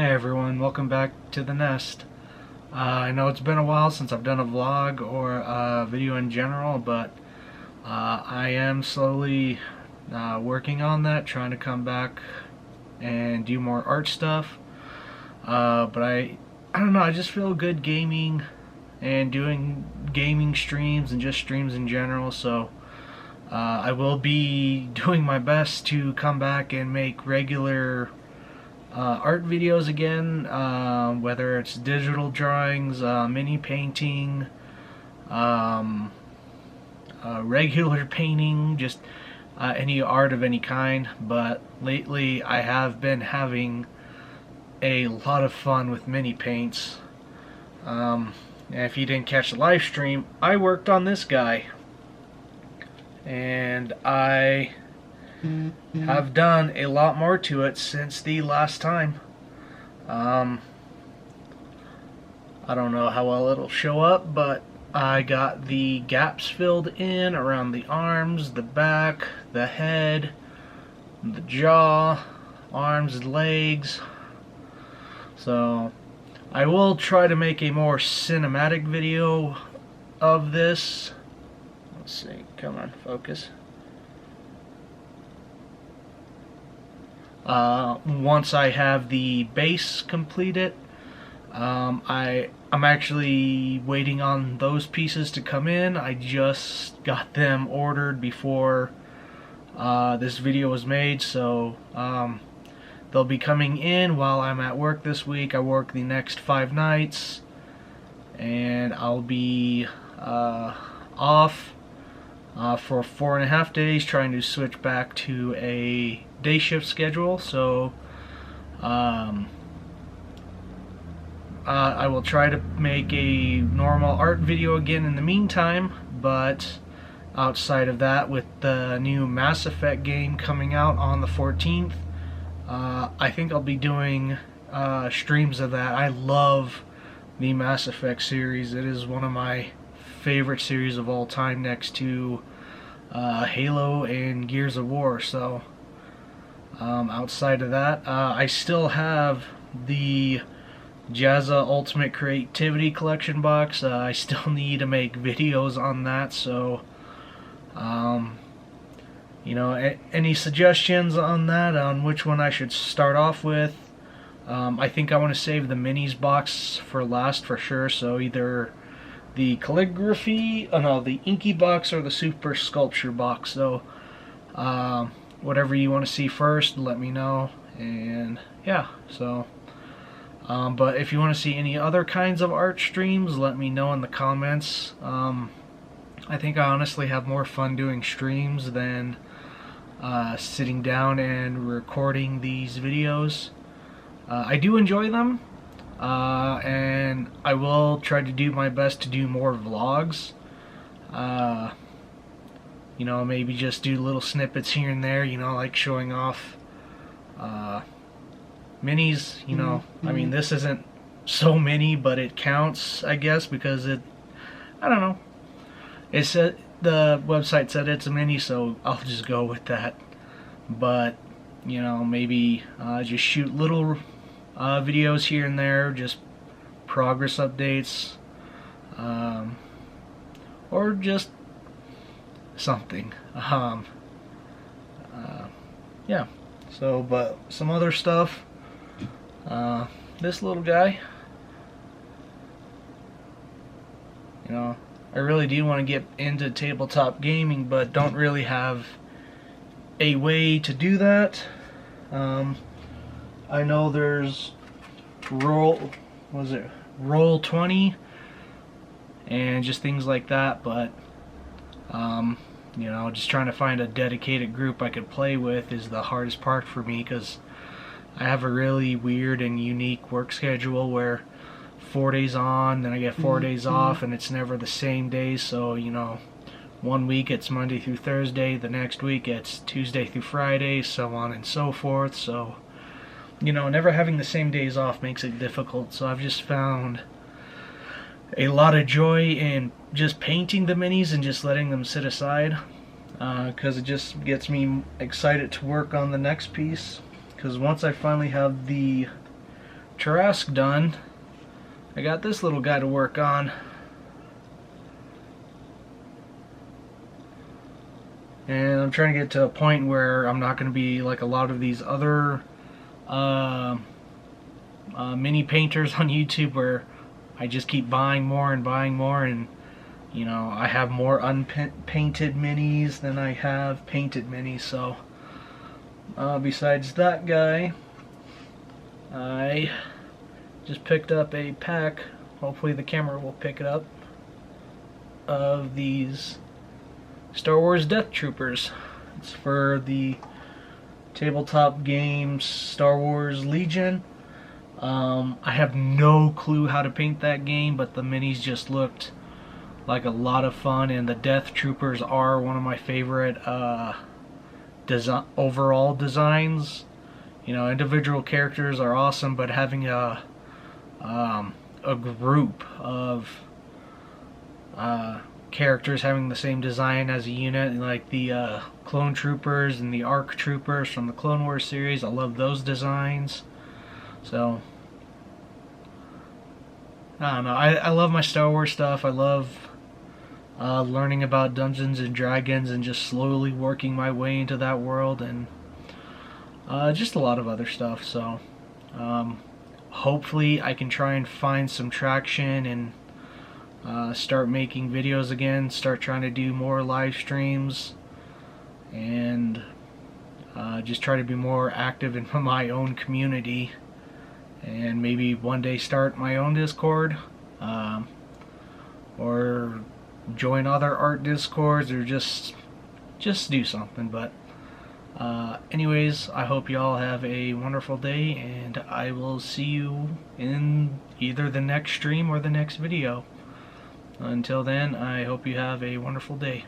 Hey everyone, welcome back to the nest. I know it's been a while since I've done a vlog or a video in general, but I am slowly working on that, trying to come back and do more art stuff. But I don't know, I just feel good gaming and doing gaming streams and just streams in general, so I will be doing my best to come back and make regular art videos again, whether it's digital drawings, mini painting, regular painting, just any art of any kind. But lately I have been having a lot of fun with mini paints. And if you didn't catch the live stream, I worked on this guy, and I have done a lot more to it since the last time. I don't know how well it'll show up, but I got the gaps filled in around the arms, the back, the head, the jaw, arms and legs. So I will try to make a more cinematic video of this. Let's see, come on, focus. Once I have the base completed, I'm actually waiting on those pieces to come in. I just got them ordered before this video was made, so they'll be coming in while I'm at work this week. I work the next 5 nights, and I'll be off for 4.5 days, trying to switch back to a day shift schedule. So I will try to make a normal art video again in the meantime, but outside of that, with the new Mass Effect game coming out on the 14th, I think I'll be doing streams of that. I love the Mass Effect series. It is one of my favorite series of all time, next to Halo and Gears of War. So outside of that, I still have the Jazza Ultimate Creativity Collection box. I still need to make videos on that, so you know, any suggestions on that, on which one I should start off with? I think I want to save the minis box for last for sure, so either the calligraphy, no, the inky box, or the super sculpture box. So whatever you want to see first, let me know. And yeah, so but if you want to see any other kinds of art streams, let me know in the comments. I think I honestly have more fun doing streams than sitting down and recording these videos. I do enjoy them, and I will try to do my best to do more vlogs. You know, maybe just do little snippets here and there, you know, like showing off minis, you know. I mean, this isn't so many, but it counts, I guess, because it, I don't know, it said, the website said it's a mini, so I'll just go with that. But you know, maybe just shoot little videos here and there, just progress updates, or just something. Yeah, so, but some other stuff, this little guy, you know, I really do want to get into tabletop gaming, but don't really have a way to do that. I know there's Roll 20 and just things like that, but you know, just trying to find a dedicated group I could play with is the hardest part for me, because I have a really weird and unique work schedule where 4 days on, then I get 4 days off, and it's never the same days. So, you know, one week it's Monday through Thursday, the next week it's Tuesday through Friday, so on and so forth. So, you know, never having the same days off makes it difficult. So I've just found a lot of joy in just painting the minis and just letting them sit aside, because it just gets me excited to work on the next piece. Because once I finally have the Tarrasque done, I got this little guy to work on. And I'm trying to get to a point where I'm not going to be like a lot of these other mini painters on YouTube, where I just keep buying more and buying more, and you know, I have more unpainted minis than I have painted minis. So besides that guy, I just picked up a pack, hopefully the camera will pick it up, of these Star Wars Death Troopers. It's for the tabletop games Star Wars Legion. I have no clue how to paint that game, but the minis just looked like a lot of fun, and the Death Troopers are one of my favorite overall designs. You know, individual characters are awesome, but having a group of characters having the same design as a unit, like the Clone Troopers and the ARC Troopers from the Clone Wars series, I love those designs. So I don't know, I love my Star Wars stuff. I love learning about Dungeons and Dragons and just slowly working my way into that world, and just a lot of other stuff. So hopefully I can try and find some traction and start making videos again, start trying to do more live streams, and just try to be more active in my own community, and maybe one day start my own Discord, or join other art discords, or just do something. But anyways, I hope y'all have a wonderful day, and I will see you in either the next stream or the next video. Until then, I hope you have a wonderful day.